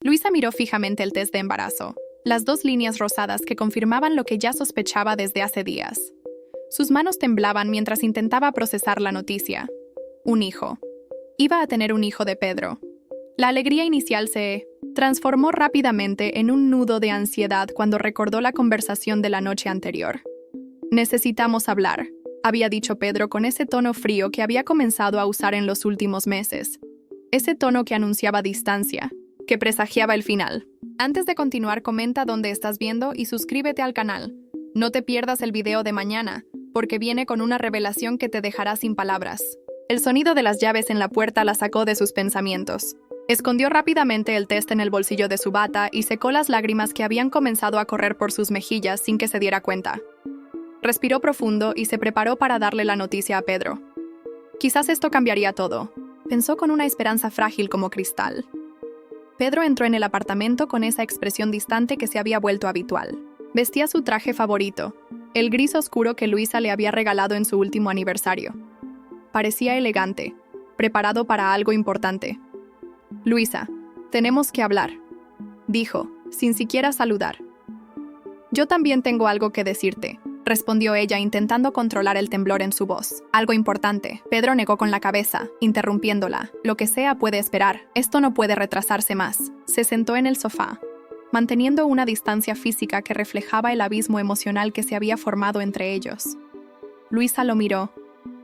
Luisa miró fijamente el test de embarazo, las dos líneas rosadas que confirmaban lo que ya sospechaba desde hace días. Sus manos temblaban mientras intentaba procesar la noticia. Un hijo. Iba a tener un hijo de Pedro. La alegría inicial se transformó rápidamente en un nudo de ansiedad cuando recordó la conversación de la noche anterior. Necesitamos hablar, había dicho Pedro con ese tono frío que había comenzado a usar en los últimos meses. Ese tono que anunciaba distancia, que presagiaba el final. Antes de continuar, comenta dónde estás viendo y suscríbete al canal. No te pierdas el video de mañana, porque viene con una revelación que te dejará sin palabras. El sonido de las llaves en la puerta la sacó de sus pensamientos. Escondió rápidamente el test en el bolsillo de su bata y secó las lágrimas que habían comenzado a correr por sus mejillas sin que se diera cuenta. Respiró profundo y se preparó para darle la noticia a Pedro. Quizás esto cambiaría todo, pensó con una esperanza frágil como cristal. Pedro entró en el apartamento con esa expresión distante que se había vuelto habitual. Vestía su traje favorito, el gris oscuro que Luisa le había regalado en su último aniversario. Parecía elegante, preparado para algo importante. «Luisa, tenemos que hablar», dijo, sin siquiera saludar. «Yo también tengo algo que decirte», respondió ella intentando controlar el temblor en su voz. «Algo importante». Pedro negó con la cabeza, interrumpiéndola. «Lo que sea puede esperar. Esto no puede retrasarse más». Se sentó en el sofá, manteniendo una distancia física que reflejaba el abismo emocional que se había formado entre ellos. Luisa lo miró,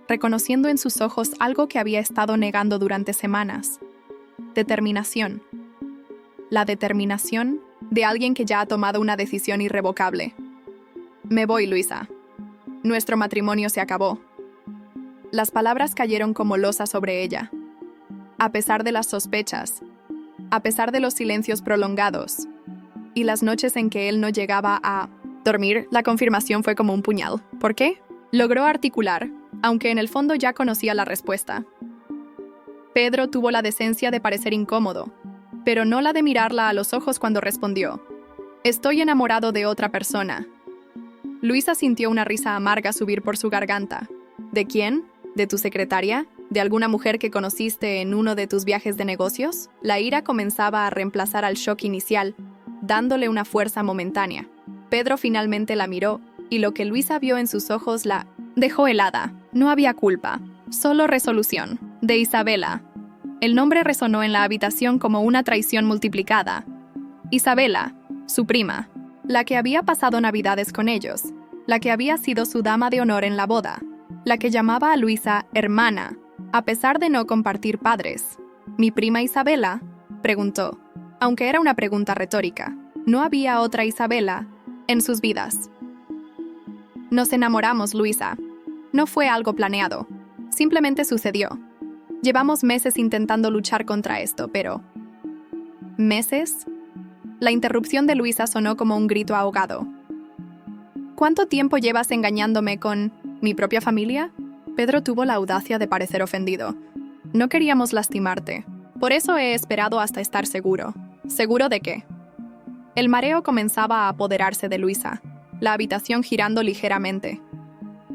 reconociendo en sus ojos algo que había estado negando durante semanas. Determinación. La determinación de alguien que ya ha tomado una decisión irrevocable. «Me voy, Luisa. Nuestro matrimonio se acabó». Las palabras cayeron como losa sobre ella. A pesar de las sospechas, a pesar de los silencios prolongados, y las noches en que él no llegaba a dormir, la confirmación fue como un puñal. ¿Por qué? Logró articular, aunque en el fondo ya conocía la respuesta. Pedro tuvo la decencia de parecer incómodo, pero no la de mirarla a los ojos cuando respondió: «Estoy enamorado de otra persona». Luisa sintió una risa amarga subir por su garganta. «¿De quién? ¿De tu secretaria? ¿De alguna mujer que conociste en uno de tus viajes de negocios?» La ira comenzaba a reemplazar al shock inicial, dándole una fuerza momentánea. Pedro finalmente la miró, y lo que Luisa vio en sus ojos la dejó helada. No había culpa, solo resolución. «De Isabela». El nombre resonó en la habitación como una traición multiplicada. Isabela, su prima, la que había pasado navidades con ellos, la que había sido su dama de honor en la boda, la que llamaba a Luisa hermana, a pesar de no compartir padres. «¿Mi prima Isabela?», preguntó, aunque era una pregunta retórica. No había otra Isabela en sus vidas. «Nos enamoramos, Luisa. No fue algo planeado. Simplemente sucedió. Llevamos meses intentando luchar contra esto, pero...» ¿Meses? La interrupción de Luisa sonó como un grito ahogado. «¿Cuánto tiempo llevas engañándome con mi propia familia?» Pedro tuvo la audacia de parecer ofendido. «No queríamos lastimarte. Por eso he esperado hasta estar seguro». «¿Seguro de qué?» El mareo comenzaba a apoderarse de Luisa, la habitación girando ligeramente.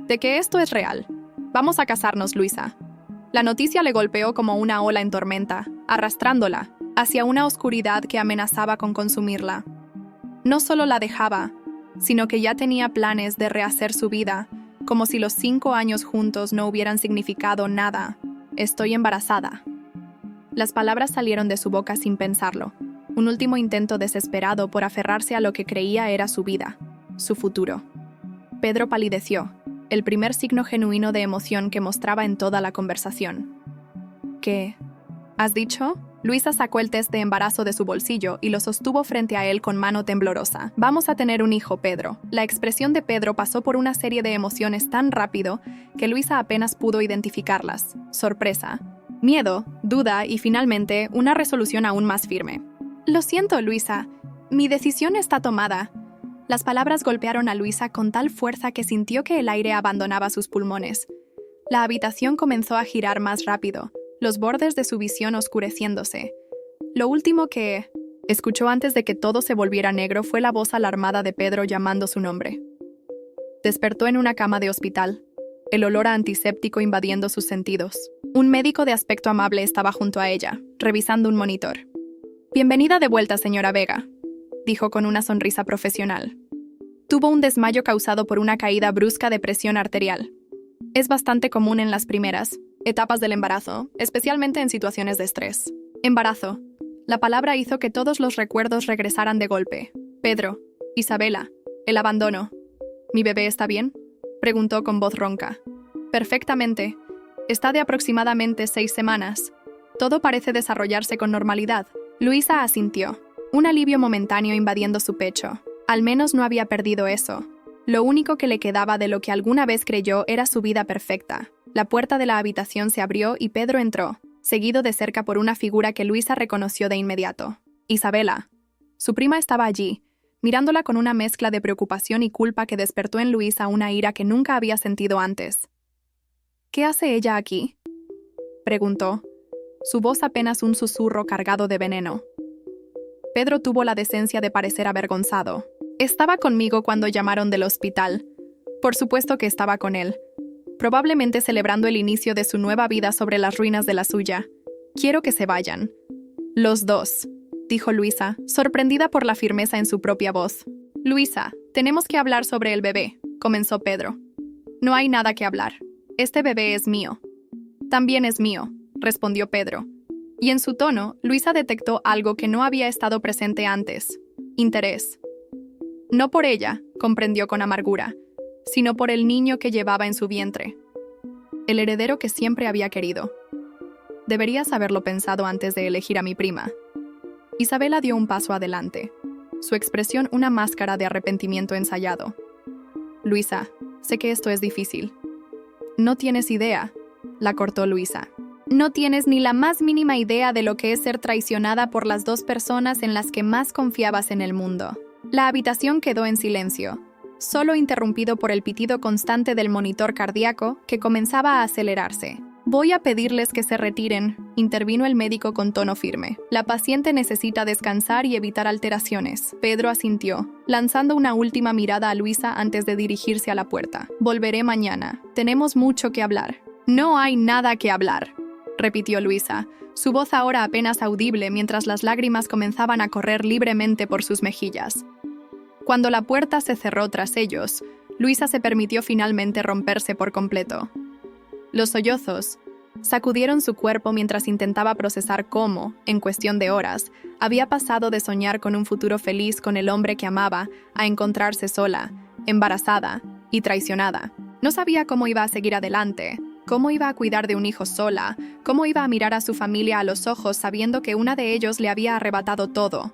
«De que esto es real. Vamos a casarnos, Luisa». La noticia le golpeó como una ola en tormenta, arrastrándola hacia una oscuridad que amenazaba con consumirla. No solo la dejaba, sino que ya tenía planes de rehacer su vida, como si los 5 años juntos no hubieran significado nada. «Estoy embarazada». Las palabras salieron de su boca sin pensarlo, un último intento desesperado por aferrarse a lo que creía era su vida, su futuro. Pedro palideció, el primer signo genuino de emoción que mostraba en toda la conversación. «¿Qué has dicho?» Luisa sacó el test de embarazo de su bolsillo y lo sostuvo frente a él con mano temblorosa. «Vamos a tener un hijo, Pedro». La expresión de Pedro pasó por una serie de emociones tan rápido que Luisa apenas pudo identificarlas. Sorpresa, miedo, duda y finalmente una resolución aún más firme. «Lo siento, Luisa. Mi decisión está tomada». Las palabras golpearon a Luisa con tal fuerza que sintió que el aire abandonaba sus pulmones. La habitación comenzó a girar más rápido, los bordes de su visión oscureciéndose. Lo último que escuchó antes de que todo se volviera negro fue la voz alarmada de Pedro llamando su nombre. Despertó en una cama de hospital, el olor a antiséptico invadiendo sus sentidos. Un médico de aspecto amable estaba junto a ella, revisando un monitor. Bienvenida de vuelta, señora Vega, dijo con una sonrisa profesional. Tuvo un desmayo causado por una caída brusca de presión arterial. Es bastante común en las primeras etapas del embarazo, especialmente en situaciones de estrés. Embarazo. La palabra hizo que todos los recuerdos regresaran de golpe. Pedro, Isabela, el abandono. ¿Mi bebé está bien?, preguntó con voz ronca. Perfectamente. Está de aproximadamente 6 semanas. Todo parece desarrollarse con normalidad. Luisa asintió, un alivio momentáneo invadiendo su pecho. Al menos no había perdido eso. Lo único que le quedaba de lo que alguna vez creyó era su vida perfecta. La puerta de la habitación se abrió y Pedro entró, seguido de cerca por una figura que Luisa reconoció de inmediato. Isabela. Su prima estaba allí, mirándola con una mezcla de preocupación y culpa que despertó en Luisa una ira que nunca había sentido antes. ¿Qué hace ella aquí?, preguntó, su voz apenas un susurro cargado de veneno. Pedro tuvo la decencia de parecer avergonzado. Estaba conmigo cuando llamaron del hospital. Por supuesto que estaba con él, probablemente celebrando el inicio de su nueva vida sobre las ruinas de la suya. Quiero que se vayan. Los dos, dijo Luisa, sorprendida por la firmeza en su propia voz. Luisa, tenemos que hablar sobre el bebé, comenzó Pedro. No hay nada que hablar. Este bebé es mío. También es mío, respondió Pedro. Y en su tono, Luisa detectó algo que no había estado presente antes: interés. No por ella, comprendió con amargura, sino por el niño que llevaba en su vientre. El heredero que siempre había querido. Deberías haberlo pensado antes de elegir a mi prima. Isabela dio un paso adelante, su expresión una máscara de arrepentimiento ensayado. Luisa, sé que esto es difícil. No tienes idea, la cortó Luisa. No tienes ni la más mínima idea de lo que es ser traicionada por las dos personas en las que más confiabas en el mundo. La habitación quedó en silencio, solo interrumpido por el pitido constante del monitor cardíaco que comenzaba a acelerarse. Voy a pedirles que se retiren, intervino el médico con tono firme. La paciente necesita descansar y evitar alteraciones. Pedro asintió, lanzando una última mirada a Luisa antes de dirigirse a la puerta. Volveré mañana. Tenemos mucho que hablar. No hay nada que hablar, repitió Luisa, su voz ahora apenas audible mientras las lágrimas comenzaban a correr libremente por sus mejillas. Cuando la puerta se cerró tras ellos, Luisa se permitió finalmente romperse por completo. Los sollozos sacudieron su cuerpo mientras intentaba procesar cómo, en cuestión de horas, había pasado de soñar con un futuro feliz con el hombre que amaba a encontrarse sola, embarazada y traicionada. No sabía cómo iba a seguir adelante, cómo iba a cuidar de un hijo sola, cómo iba a mirar a su familia a los ojos sabiendo que una de ellos le había arrebatado todo.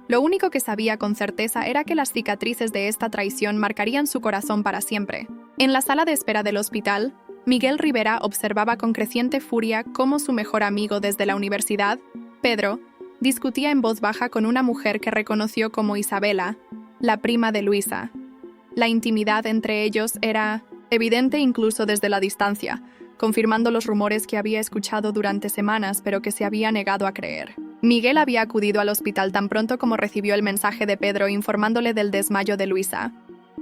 Lo único que sabía con certeza era que las cicatrices de esta traición marcarían su corazón para siempre. En la sala de espera del hospital, Miguel Rivera observaba con creciente furia cómo su mejor amigo desde la universidad, Pedro, discutía en voz baja con una mujer que reconoció como Isabela, la prima de Luisa. La intimidad entre ellos era evidente incluso desde la distancia, confirmando los rumores que había escuchado durante semanas pero que se había negado a creer. Miguel había acudido al hospital tan pronto como recibió el mensaje de Pedro informándole del desmayo de Luisa.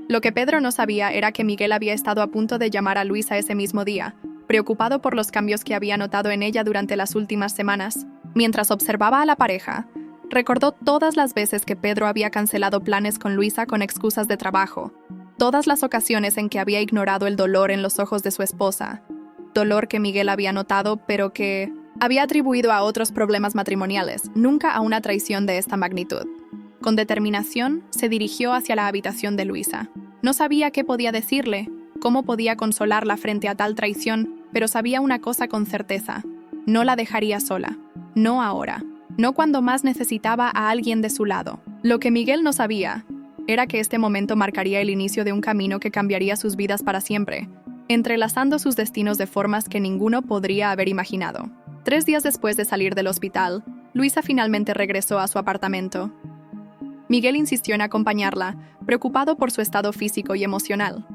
Lo que Pedro no sabía era que Miguel había estado a punto de llamar a Luisa ese mismo día, preocupado por los cambios que había notado en ella durante las últimas semanas. Mientras observaba a la pareja, recordó todas las veces que Pedro había cancelado planes con Luisa con excusas de trabajo, todas las ocasiones en que había ignorado el dolor en los ojos de su esposa, dolor que Miguel había notado pero que había atribuido a otros problemas matrimoniales, nunca a una traición de esta magnitud. Con determinación, se dirigió hacia la habitación de Luisa. No sabía qué podía decirle, cómo podía consolarla frente a tal traición, pero sabía una cosa con certeza: no la dejaría sola. No ahora. No cuando más necesitaba a alguien de su lado. Lo que Miguel no sabía era que este momento marcaría el inicio de un camino que cambiaría sus vidas para siempre, entrelazando sus destinos de formas que ninguno podría haber imaginado. 3 días después de salir del hospital, Luisa finalmente regresó a su apartamento. Miguel insistió en acompañarla, preocupado por su estado físico y emocional.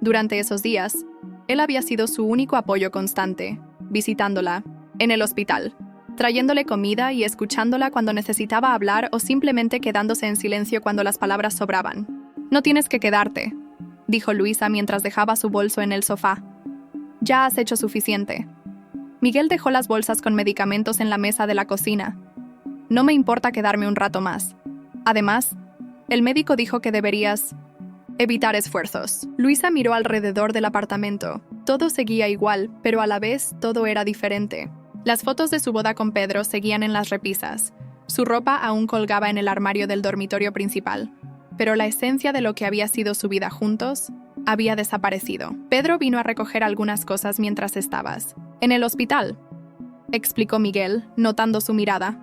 Durante esos días, él había sido su único apoyo constante, visitándola, en el hospital, trayéndole comida y escuchándola cuando necesitaba hablar o simplemente quedándose en silencio cuando las palabras sobraban. «No tienes que quedarte», dijo Luisa mientras dejaba su bolso en el sofá. «Ya has hecho suficiente». Miguel dejó las bolsas con medicamentos en la mesa de la cocina. No me importa quedarme un rato más. Además, el médico dijo que deberías evitar esfuerzos. Luisa miró alrededor del apartamento. Todo seguía igual, pero a la vez todo era diferente. Las fotos de su boda con Pedro seguían en las repisas. Su ropa aún colgaba en el armario del dormitorio principal. Pero la esencia de lo que había sido su vida juntos había desaparecido. Pedro vino a recoger algunas cosas mientras estabas en el hospital, explicó Miguel, notando su mirada.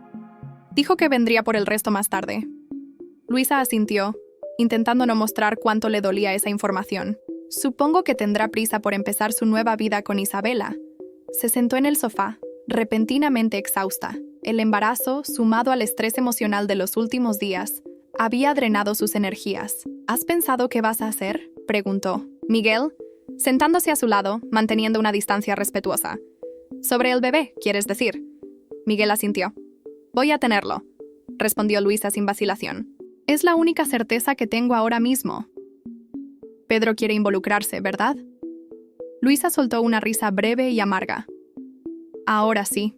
Dijo que vendría por el resto más tarde. Luisa asintió, intentando no mostrar cuánto le dolía esa información. Supongo que tendrá prisa por empezar su nueva vida con Isabela. Se sentó en el sofá, repentinamente exhausta. El embarazo, sumado al estrés emocional de los últimos días, había drenado sus energías. ¿Has pensado qué vas a hacer?, preguntó Miguel, sentándose a su lado, manteniendo una distancia respetuosa. Sobre el bebé, ¿quieres decir? Miguel asintió. Voy a tenerlo, respondió Luisa sin vacilación. Es la única certeza que tengo ahora mismo. Pedro quiere involucrarse, ¿verdad? Luisa soltó una risa breve y amarga. Ahora sí.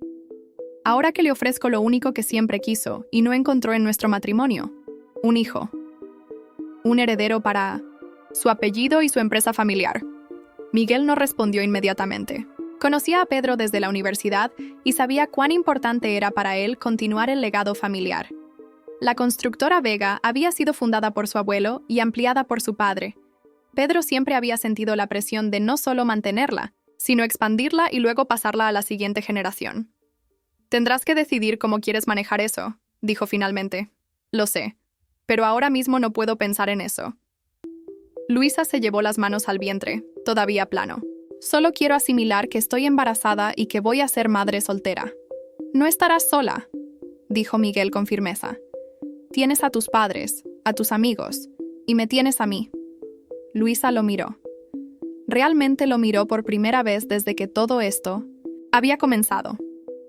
Ahora que le ofrezco lo único que siempre quiso y no encontró en nuestro matrimonio. Un hijo. Un heredero para su apellido y su empresa familiar. Miguel no respondió inmediatamente. Conocía a Pedro desde la universidad y sabía cuán importante era para él continuar el legado familiar. La constructora Vega había sido fundada por su abuelo y ampliada por su padre. Pedro siempre había sentido la presión de no solo mantenerla, sino expandirla y luego pasarla a la siguiente generación. Tendrás que decidir cómo quieres manejar eso, dijo finalmente. Lo sé, pero ahora mismo no puedo pensar en eso. Luisa se llevó las manos al vientre, todavía plano. Solo quiero asimilar que estoy embarazada y que voy a ser madre soltera. No estarás sola, dijo Miguel con firmeza. Tienes a tus padres, a tus amigos, y me tienes a mí. Luisa lo miró. Realmente lo miró por primera vez desde que todo esto había comenzado.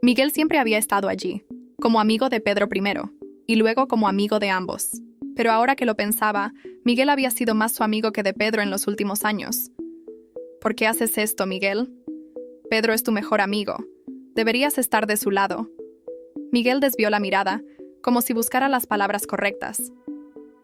Miguel siempre había estado allí, como amigo de Pedro primero, y luego como amigo de ambos. Pero ahora que lo pensaba, Miguel había sido más su amigo que de Pedro en los últimos años. ¿Por qué haces esto, Miguel? Pedro es tu mejor amigo. Deberías estar de su lado. Miguel desvió la mirada, como si buscara las palabras correctas.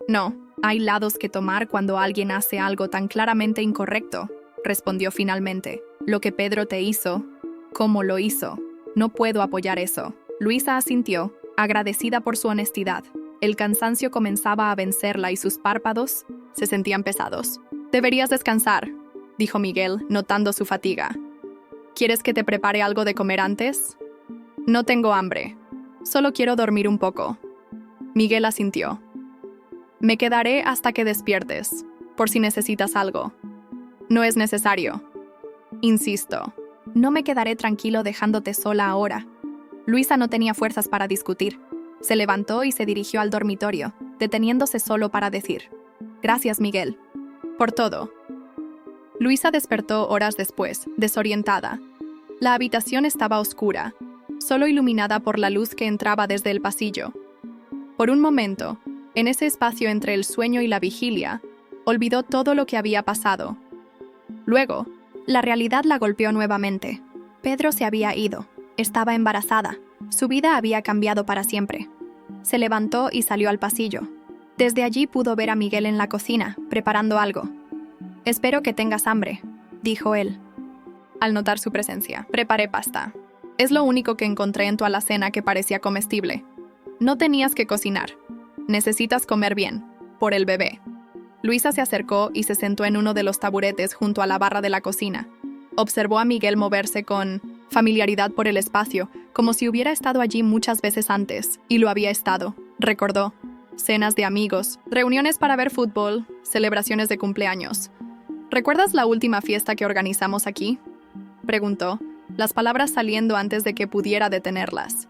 No, hay lados que tomar cuando alguien hace algo tan claramente incorrecto, respondió finalmente. Lo que Pedro te hizo, ¿cómo lo hizo? No puedo apoyar eso. Luisa asintió, agradecida por su honestidad. El cansancio comenzaba a vencerla y sus párpados se sentían pesados. Deberías descansar, dijo Miguel, notando su fatiga. ¿Quieres que te prepare algo de comer antes? No tengo hambre. Solo quiero dormir un poco. Miguel asintió. Me quedaré hasta que despiertes, por si necesitas algo. No es necesario. Insisto, no me quedaré tranquilo dejándote sola ahora. Luisa no tenía fuerzas para discutir. Se levantó y se dirigió al dormitorio, deteniéndose solo para decir: Gracias, Miguel, por todo. Luisa despertó horas después, desorientada. La habitación estaba oscura, solo iluminada por la luz que entraba desde el pasillo. Por un momento, en ese espacio entre el sueño y la vigilia, olvidó todo lo que había pasado. Luego, la realidad la golpeó nuevamente. Pedro se había ido. Estaba embarazada. Su vida había cambiado para siempre. Se levantó y salió al pasillo. Desde allí pudo ver a Miguel en la cocina, preparando algo. «Espero que tengas hambre», dijo él. Al notar su presencia, preparé pasta. Es lo único que encontré en tu alacena que parecía comestible. No tenías que cocinar. Necesitas comer bien, por el bebé. Luisa se acercó y se sentó en uno de los taburetes junto a la barra de la cocina. Observó a Miguel moverse con familiaridad por el espacio, como si hubiera estado allí muchas veces antes, y lo había estado, recordó. Cenas de amigos, reuniones para ver fútbol, celebraciones de cumpleaños. ¿Recuerdas la última fiesta que organizamos aquí?, preguntó, las palabras saliendo antes de que pudiera detenerlas.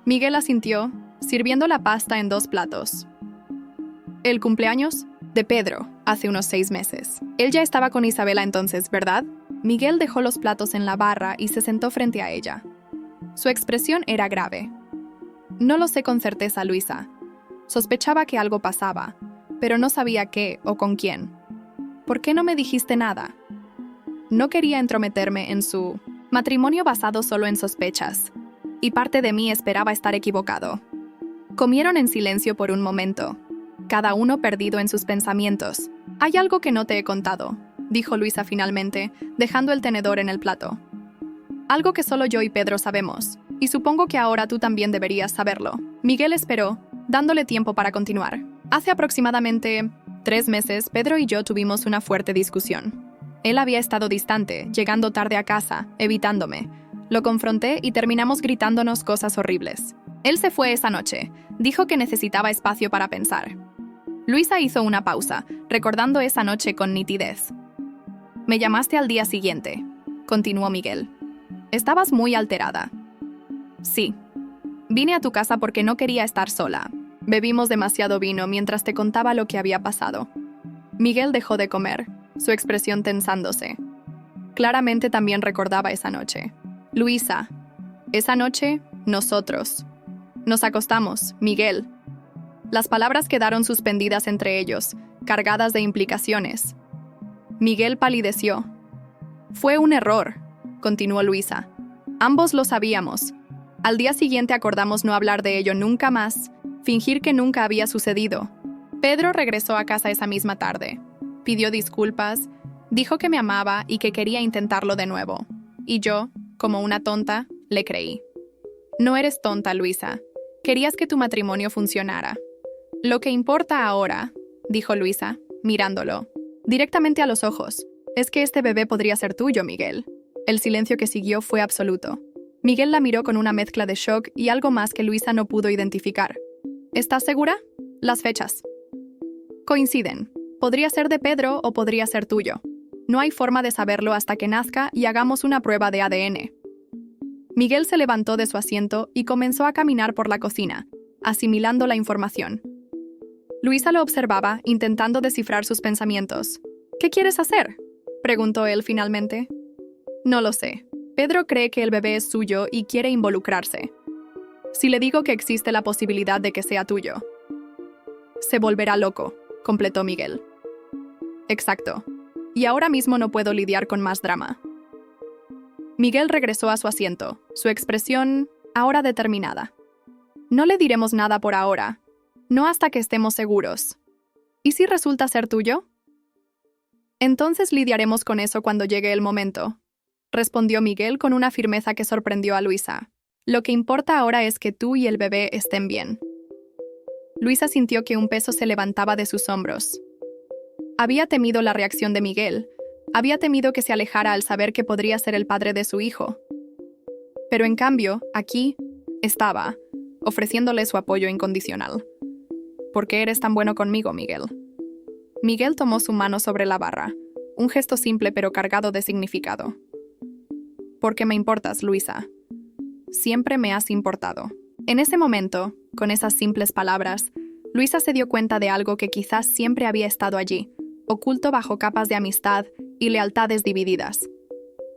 Miguel asintió, sirviendo la pasta en 2 platos. ¿El cumpleaños? De Pedro, hace unos 6 meses. Él ya estaba con Isabela entonces, ¿verdad? Miguel dejó los platos en la barra y se sentó frente a ella. Su expresión era grave. No lo sé con certeza, Luisa. Sospechaba que algo pasaba, pero no sabía qué o con quién. ¿Por qué no me dijiste nada? No quería entrometerme en su matrimonio basado solo en sospechas. y parte de mí esperaba estar equivocado. Comieron en silencio por un momento, cada uno perdido en sus pensamientos. «Hay algo que no te he contado», dijo Luisa finalmente, dejando el tenedor en el plato. «Algo que solo yo y Pedro sabemos, y supongo que ahora tú también deberías saberlo». Miguel esperó, dándole tiempo para continuar. Hace aproximadamente 3 meses, Pedro y yo tuvimos una fuerte discusión. Él había estado distante, llegando tarde a casa, evitándome. Lo confronté y terminamos gritándonos cosas horribles. Él se fue esa noche. Dijo que necesitaba espacio para pensar. Luisa hizo una pausa, recordando esa noche con nitidez. «Me llamaste al día siguiente», continuó Miguel. «Estabas muy alterada». «Sí. Vine a tu casa porque no quería estar sola. Bebimos demasiado vino mientras te contaba lo que había pasado». Miguel dejó de comer, su expresión tensándose. Claramente también recordaba esa noche. «Luisa, esa noche, nosotros. Nos acostamos, Miguel». Las palabras quedaron suspendidas entre ellos, cargadas de implicaciones. Miguel palideció. «Fue un error», continuó Luisa. «Ambos lo sabíamos. Al día siguiente acordamos no hablar de ello nunca más, fingir que nunca había sucedido». Pedro regresó a casa esa misma tarde. Pidió disculpas, dijo que me amaba y que quería intentarlo de nuevo. Y yo, como una tonta, le creí. «No eres tonta, Luisa. Querías que tu matrimonio funcionara». «Lo que importa ahora», dijo Luisa, mirándolo, directamente a los ojos, «es que este bebé podría ser tuyo, Miguel». El silencio que siguió fue absoluto. Miguel la miró con una mezcla de shock y algo más que Luisa no pudo identificar. «¿Estás segura? Las fechas coinciden. Podría ser de Pedro o podría ser tuyo. No hay forma de saberlo hasta que nazca y hagamos una prueba de ADN». Miguel se levantó de su asiento y comenzó a caminar por la cocina, asimilando la información. Luisa lo observaba, intentando descifrar sus pensamientos. «¿Qué quieres hacer?», preguntó él finalmente. «No lo sé. Pedro cree que el bebé es suyo y quiere involucrarse. Si le digo que existe la posibilidad de que sea tuyo, se volverá loco», completó Miguel. «Exacto. Y ahora mismo no puedo lidiar con más drama». Miguel regresó a su asiento, su expresión ahora determinada. «No le diremos nada por ahora. No hasta que estemos seguros. ¿Y si resulta ser tuyo?». «Entonces lidiaremos con eso cuando llegue el momento», respondió Miguel con una firmeza que sorprendió a Luisa. «Lo que importa ahora es que tú y el bebé estén bien». Luisa sintió que un peso se levantaba de sus hombros. Había temido la reacción de Miguel. Había temido que se alejara al saber que podría ser el padre de su hijo. Pero en cambio, aquí estaba, ofreciéndole su apoyo incondicional. «¿Por qué eres tan bueno conmigo, Miguel?». Miguel tomó su mano sobre la barra, un gesto simple pero cargado de significado. «Porque me importas, Luisa. Siempre me has importado». En ese momento, con esas simples palabras, Luisa se dio cuenta de algo que quizás siempre había estado allí, oculto bajo capas de amistad y lealtades divididas.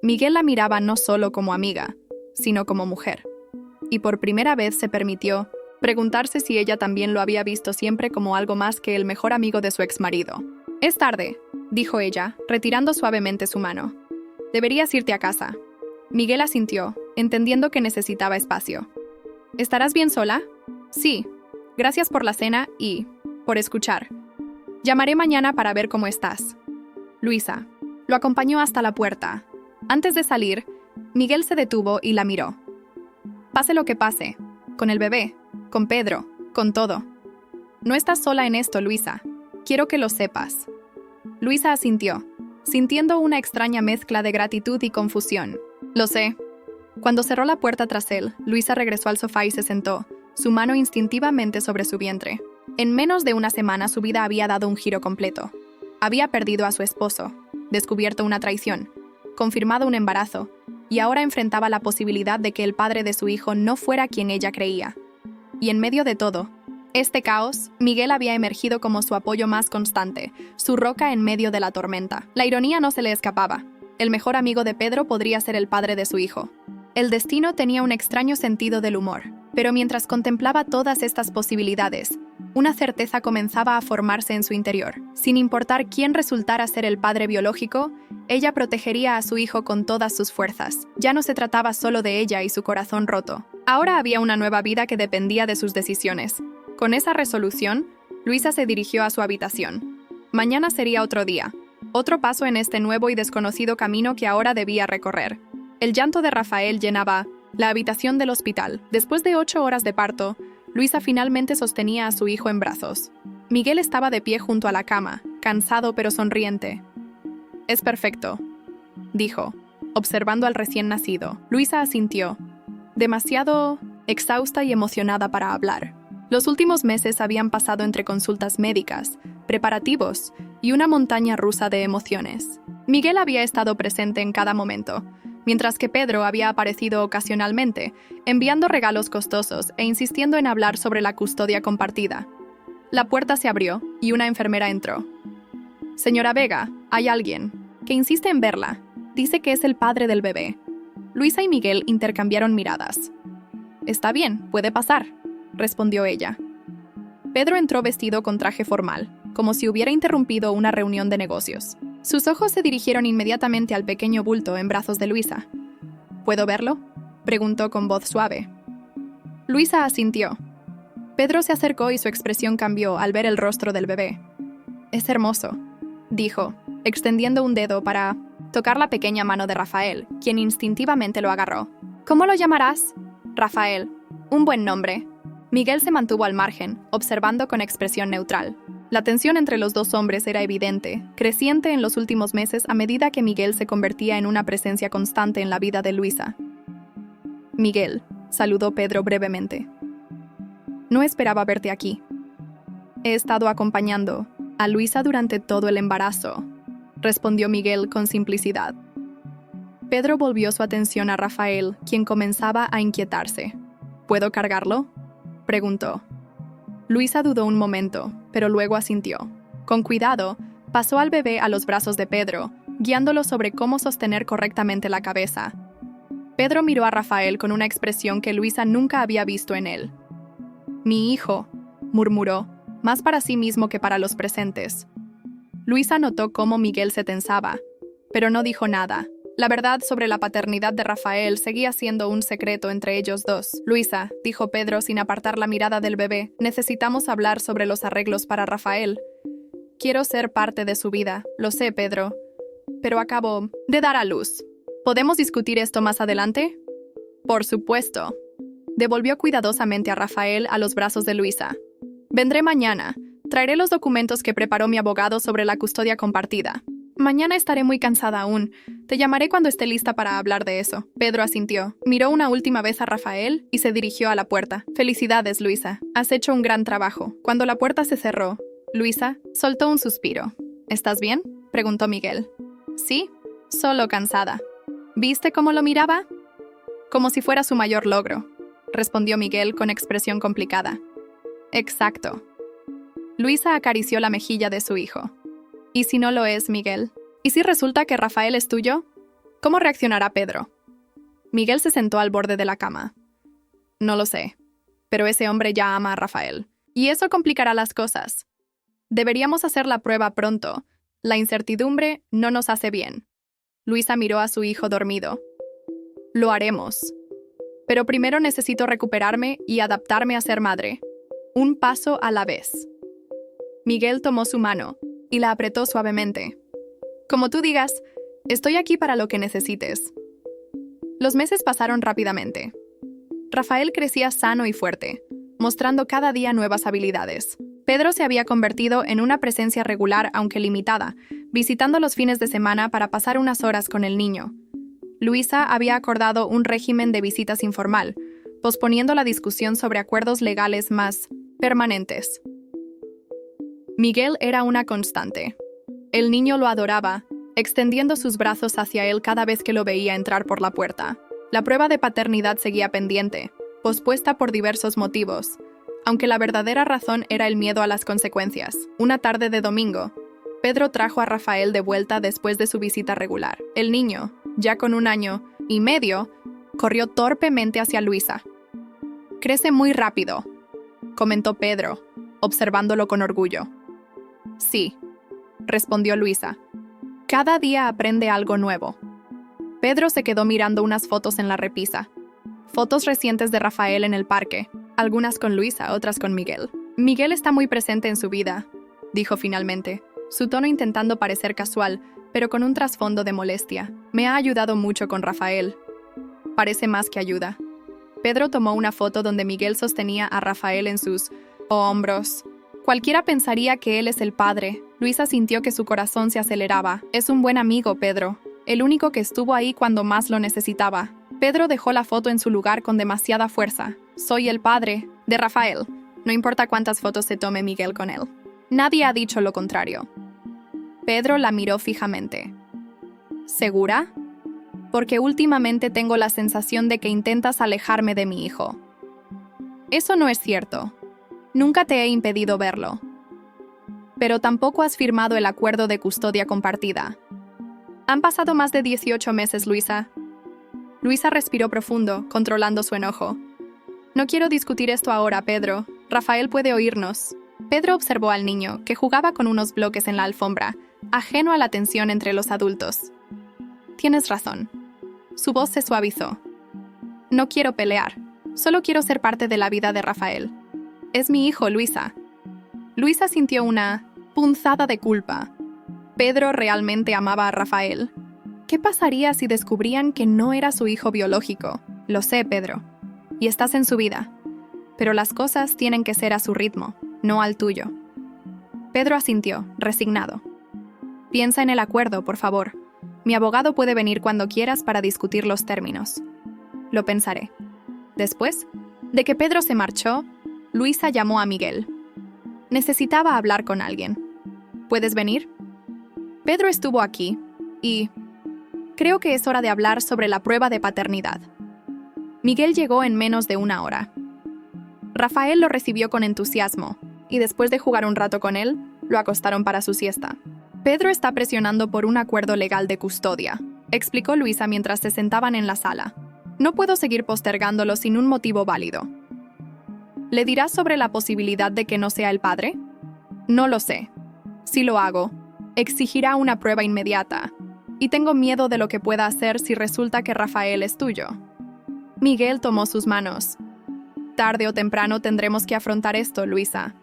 Miguel la miraba no solo como amiga, sino como mujer. Y por primera vez se permitió preguntarse si ella también lo había visto siempre como algo más que el mejor amigo de su exmarido. «Es tarde», dijo ella, retirando suavemente su mano. «Deberías irte a casa». Miguel asintió, entendiendo que necesitaba espacio. «¿Estarás bien sola?». «Sí. Gracias por la cena y por escuchar. Llamaré mañana para ver cómo estás». Luisa lo acompañó hasta la puerta. Antes de salir, Miguel se detuvo y la miró. «Pase lo que pase, con el bebé, con Pedro, con todo. No estás sola en esto, Luisa. Quiero que lo sepas». Luisa asintió, sintiendo una extraña mezcla de gratitud y confusión. «Lo sé». Cuando cerró la puerta tras él, Luisa regresó al sofá y se sentó, su mano instintivamente sobre su vientre. En menos de una semana su vida había dado un giro completo. Había perdido a su esposo, descubierto una traición, confirmado un embarazo, y ahora enfrentaba la posibilidad de que el padre de su hijo no fuera quien ella creía. Y en medio de todo este caos, Miguel había emergido como su apoyo más constante, su roca en medio de la tormenta. La ironía no se le escapaba. El mejor amigo de Pedro podría ser el padre de su hijo. El destino tenía un extraño sentido del humor, pero mientras contemplaba todas estas posibilidades, una certeza comenzaba a formarse en su interior. Sin importar quién resultara ser el padre biológico, ella protegería a su hijo con todas sus fuerzas. Ya no se trataba solo de ella y su corazón roto. Ahora había una nueva vida que dependía de sus decisiones. Con esa resolución, Luisa se dirigió a su habitación. Mañana sería otro día, otro paso en este nuevo y desconocido camino que ahora debía recorrer. El llanto de Rafael llenaba la habitación del hospital. Después de 8 horas de parto, Luisa finalmente sostenía a su hijo en brazos. Miguel estaba de pie junto a la cama, cansado pero sonriente. «Es perfecto», dijo, observando al recién nacido. Luisa asintió, demasiado exhausta y emocionada para hablar. Los últimos meses habían pasado entre consultas médicas, preparativos y una montaña rusa de emociones. Miguel había estado presente en cada momento, mientras que Pedro había aparecido ocasionalmente, enviando regalos costosos e insistiendo en hablar sobre la custodia compartida. La puerta se abrió y una enfermera entró. «Señora Vega, hay alguien que insiste en verla. Dice que es el padre del bebé». Luisa y Miguel intercambiaron miradas. «Está bien, puede pasar», respondió ella. Pedro entró vestido con traje formal, como si hubiera interrumpido una reunión de negocios. Sus ojos se dirigieron inmediatamente al pequeño bulto en brazos de Luisa. «¿Puedo verlo?», preguntó con voz suave. Luisa asintió. Pedro se acercó y su expresión cambió al ver el rostro del bebé. «Es hermoso», dijo, extendiendo un dedo para tocar la pequeña mano de Rafael, quien instintivamente lo agarró. «¿Cómo lo llamarás?» «Rafael. Un buen nombre». Miguel se mantuvo al margen, observando con expresión neutral. La tensión entre los dos hombres era evidente, creciente en los últimos meses a medida que Miguel se convertía en una presencia constante en la vida de Luisa. «Miguel», saludó Pedro brevemente. «No esperaba verte aquí. He estado acompañando a Luisa durante todo el embarazo», respondió Miguel con simplicidad. Pedro volvió su atención a Rafael, quien comenzaba a inquietarse. «¿Puedo cargarlo?», preguntó. Luisa dudó un momento, pero luego asintió. Con cuidado, pasó al bebé a los brazos de Pedro, guiándolo sobre cómo sostener correctamente la cabeza. Pedro miró a Rafael con una expresión que Luisa nunca había visto en él. «Mi hijo», murmuró, más para sí mismo que para los presentes. Luisa notó cómo Miguel se tensaba, pero no dijo nada. La verdad sobre la paternidad de Rafael seguía siendo un secreto entre ellos dos. «Luisa», dijo Pedro sin apartar la mirada del bebé, «necesitamos hablar sobre los arreglos para Rafael. Quiero ser parte de su vida, lo sé, Pedro, pero acabo de dar a luz. ¿Podemos discutir esto más adelante?» «Por supuesto», devolvió cuidadosamente a Rafael a los brazos de Luisa. «Vendré mañana. Traeré los documentos que preparó mi abogado sobre la custodia compartida. Mañana estaré muy cansada aún. Te llamaré cuando esté lista para hablar de eso». Pedro asintió, miró una última vez a Rafael y se dirigió a la puerta. «Felicidades, Luisa. Has hecho un gran trabajo». Cuando la puerta se cerró, Luisa soltó un suspiro. «¿Estás bien?», preguntó Miguel. «Sí, solo cansada». «¿Viste cómo lo miraba?». «Como si fuera su mayor logro», respondió Miguel con expresión complicada. «Exacto». Luisa acarició la mejilla de su hijo. «¿Y si no lo es, Miguel? ¿Y si resulta que Rafael es tuyo? ¿Cómo reaccionará Pedro?». Miguel se sentó al borde de la cama. «No lo sé, pero ese hombre ya ama a Rafael, y eso complicará las cosas. Deberíamos hacer la prueba pronto. La incertidumbre no nos hace bien». Luisa miró a su hijo dormido. «Lo haremos. Pero primero necesito recuperarme y adaptarme a ser madre. Un paso a la vez». Miguel tomó su mano y la apretó suavemente. «Como tú digas, estoy aquí para lo que necesites». Los meses pasaron rápidamente. Rafael crecía sano y fuerte, mostrando cada día nuevas habilidades. Pedro se había convertido en una presencia regular, aunque limitada, visitando los fines de semana para pasar unas horas con el niño. Luisa había acordado un régimen de visitas informal, posponiendo la discusión sobre acuerdos legales más permanentes. Miguel era una constante. El niño lo adoraba, extendiendo sus brazos hacia él cada vez que lo veía entrar por la puerta. La prueba de paternidad seguía pendiente, pospuesta por diversos motivos, aunque la verdadera razón era el miedo a las consecuencias. Una tarde de domingo, Pedro trajo a Rafael de vuelta después de su visita regular. El niño, ya con 1 año y medio, corrió torpemente hacia Luisa. «Crece muy rápido», comentó Pedro, observándolo con orgullo. «Sí», respondió Luisa. «Cada día aprende algo nuevo». Pedro se quedó mirando unas fotos en la repisa. Fotos recientes de Rafael en el parque, algunas con Luisa, otras con Miguel. Miguel está muy presente en su vida, dijo finalmente, su tono intentando parecer casual, pero con un trasfondo de molestia. Me ha ayudado mucho con Rafael. Parece más que ayuda. Pedro tomó una foto donde Miguel sostenía a Rafael en sus hombros. Cualquiera pensaría que él es el padre. Luisa sintió que su corazón se aceleraba. Es un buen amigo, Pedro. El único que estuvo ahí cuando más lo necesitaba. Pedro dejó la foto en su lugar con demasiada fuerza. Soy el padre de Rafael. No importa cuántas fotos se tome Miguel con él. Nadie ha dicho lo contrario. Pedro la miró fijamente. ¿Segura? Porque últimamente tengo la sensación de que intentas alejarme de mi hijo. Eso no es cierto. Nunca te he impedido verlo. Pero tampoco has firmado el acuerdo de custodia compartida. Han pasado más de 18 meses, Luisa. Luisa respiró profundo, controlando su enojo. No quiero discutir esto ahora, Pedro. Rafael puede oírnos. Pedro observó al niño, que jugaba con unos bloques en la alfombra, ajeno a la tensión entre los adultos. Tienes razón. Su voz se suavizó. No quiero pelear. Solo quiero ser parte de la vida de Rafael. Es mi hijo, Luisa. Luisa sintió una punzada de culpa. Pedro realmente amaba a Rafael. ¿Qué pasaría si descubrían que no era su hijo biológico? Lo sé, Pedro. Y estás en su vida. Pero las cosas tienen que ser a su ritmo, no al tuyo. Pedro asintió, resignado. Piensa en el acuerdo, por favor. Mi abogado puede venir cuando quieras para discutir los términos. Lo pensaré. Después de que Pedro se marchó, Luisa llamó a Miguel. Necesitaba hablar con alguien. ¿Puedes venir? Pedro estuvo aquí y creo que es hora de hablar sobre la prueba de paternidad. Miguel llegó en menos de una hora. Rafael lo recibió con entusiasmo y después de jugar un rato con él, lo acostaron para su siesta. Pedro está presionando por un acuerdo legal de custodia, explicó Luisa mientras se sentaban en la sala. No puedo seguir postergándolo sin un motivo válido. ¿Le dirás sobre la posibilidad de que no sea el padre? No lo sé. Si lo hago, exigirá una prueba inmediata, y tengo miedo de lo que pueda hacer si resulta que Rafael es tuyo. Miguel tomó sus manos. Tarde o temprano tendremos que afrontar esto, Luisa.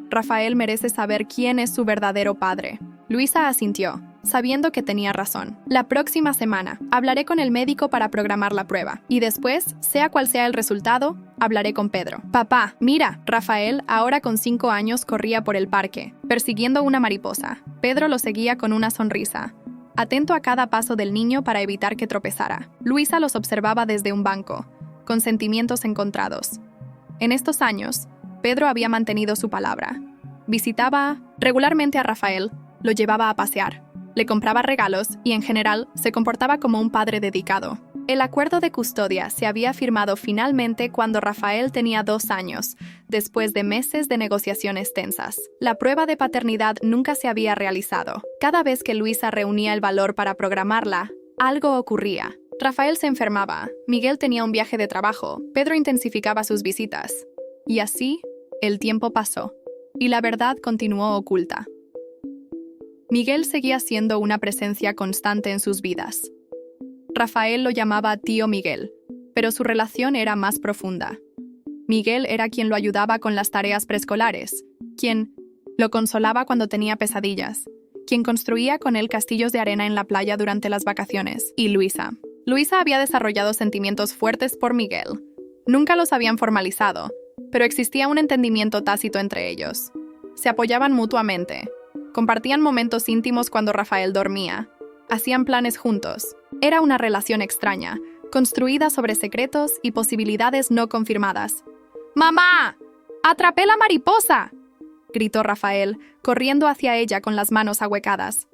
Rafael merece saber quién es su verdadero padre. Luisa asintió, sabiendo que tenía razón. La próxima semana hablaré con el médico para programar la prueba. Y después, sea cual sea el resultado, hablaré con Pedro. Papá, mira, Rafael, ahora con 5 años, corría por el parque, persiguiendo una mariposa. Pedro lo seguía con una sonrisa, atento a cada paso del niño para evitar que tropezara. Luisa los observaba desde un banco, con sentimientos encontrados. En estos años, Pedro había mantenido su palabra. Visitaba regularmente a Rafael, lo llevaba a pasear, le compraba regalos y en general se comportaba como un padre dedicado. El acuerdo de custodia se había firmado finalmente cuando Rafael tenía 2 años, después de meses de negociaciones tensas. La prueba de paternidad nunca se había realizado. Cada vez que Luisa reunía el valor para programarla, algo ocurría. Rafael se enfermaba, Miguel tenía un viaje de trabajo, Pedro intensificaba sus visitas. Y así, el tiempo pasó, y la verdad continuó oculta. Miguel seguía siendo una presencia constante en sus vidas. Rafael lo llamaba tío Miguel, pero su relación era más profunda. Miguel era quien lo ayudaba con las tareas preescolares, quien lo consolaba cuando tenía pesadillas, quien construía con él castillos de arena en la playa durante las vacaciones, y Luisa. Luisa había desarrollado sentimientos fuertes por Miguel. Nunca los habían formalizado, pero existía un entendimiento tácito entre ellos. Se apoyaban mutuamente. Compartían momentos íntimos cuando Rafael dormía. Hacían planes juntos. Era una relación extraña, construida sobre secretos y posibilidades no confirmadas. ¡Mamá! ¡Atrapé la mariposa!, gritó Rafael, corriendo hacia ella con las manos ahuecadas.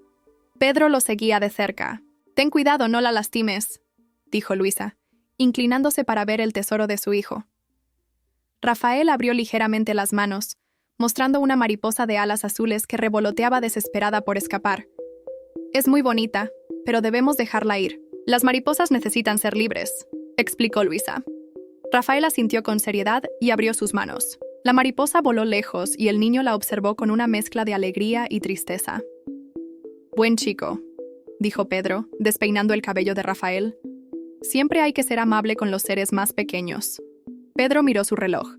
Pedro lo seguía de cerca. Ten cuidado, no la lastimes, dijo Luisa, inclinándose para ver el tesoro de su hijo. Rafael abrió ligeramente las manos, mostrando una mariposa de alas azules que revoloteaba desesperada por escapar. Es muy bonita, pero debemos dejarla ir. Las mariposas necesitan ser libres, explicó Luisa. Rafael asintió con seriedad y abrió sus manos. La mariposa voló lejos y el niño la observó con una mezcla de alegría y tristeza. Buen chico, dijo Pedro, despeinando el cabello de Rafael. Siempre hay que ser amable con los seres más pequeños. Pedro miró su reloj.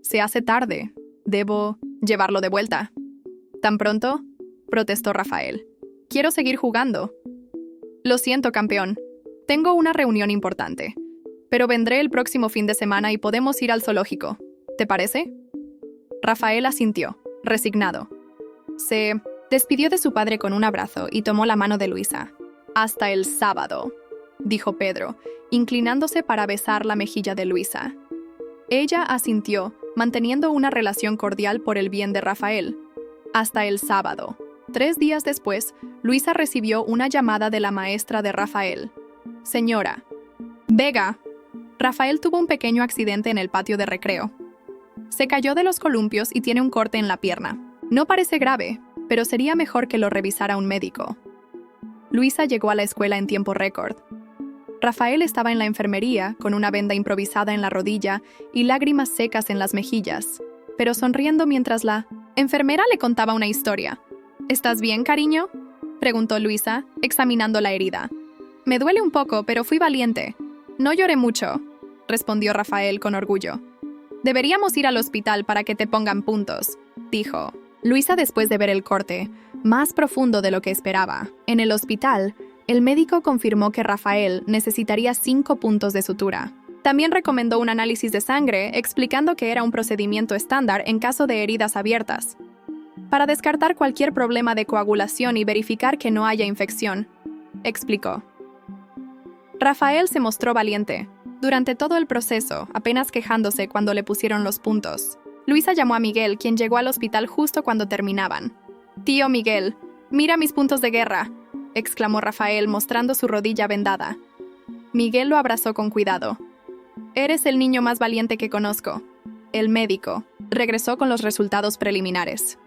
Se hace tarde. Debo llevarlo de vuelta. ¿Tan pronto? Protestó Rafael. Quiero seguir jugando. Lo siento, campeón. Tengo una reunión importante. Pero vendré el próximo fin de semana y podemos ir al zoológico. ¿Te parece? Rafael asintió, resignado. Se despidió de su padre con un abrazo y tomó la mano de Luisa. Hasta el sábado, dijo Pedro, inclinándose para besar la mejilla de Luisa. Ella asintió, manteniendo una relación cordial por el bien de Rafael. Hasta el sábado. 3 días después, Luisa recibió una llamada de la maestra de Rafael. Señora Vega, Rafael tuvo un pequeño accidente en el patio de recreo. Se cayó de los columpios y tiene un corte en la pierna. No parece grave, pero sería mejor que lo revisara un médico. Luisa llegó a la escuela en tiempo récord. Rafael estaba en la enfermería, con una venda improvisada en la rodilla y lágrimas secas en las mejillas, pero sonriendo mientras la enfermera le contaba una historia. ¿Estás bien, cariño?, preguntó Luisa, examinando la herida. Me duele un poco, pero fui valiente. No lloré mucho, respondió Rafael con orgullo. Deberíamos ir al hospital para que te pongan puntos, dijo Luisa después de ver el corte, más profundo de lo que esperaba. En el hospital, el médico confirmó que Rafael necesitaría 5 puntos de sutura. También recomendó un análisis de sangre, explicando que era un procedimiento estándar en caso de heridas abiertas, para descartar cualquier problema de coagulación y verificar que no haya infección, explicó. Rafael se mostró valiente. Durante todo el proceso, apenas quejándose cuando le pusieron los puntos. Luisa llamó a Miguel, quien llegó al hospital justo cuando terminaban. «Tío Miguel, mira mis puntos de guerra», exclamó Rafael mostrando su rodilla vendada. Miguel lo abrazó con cuidado. «Eres el niño más valiente que conozco». El médico regresó con los resultados preliminares.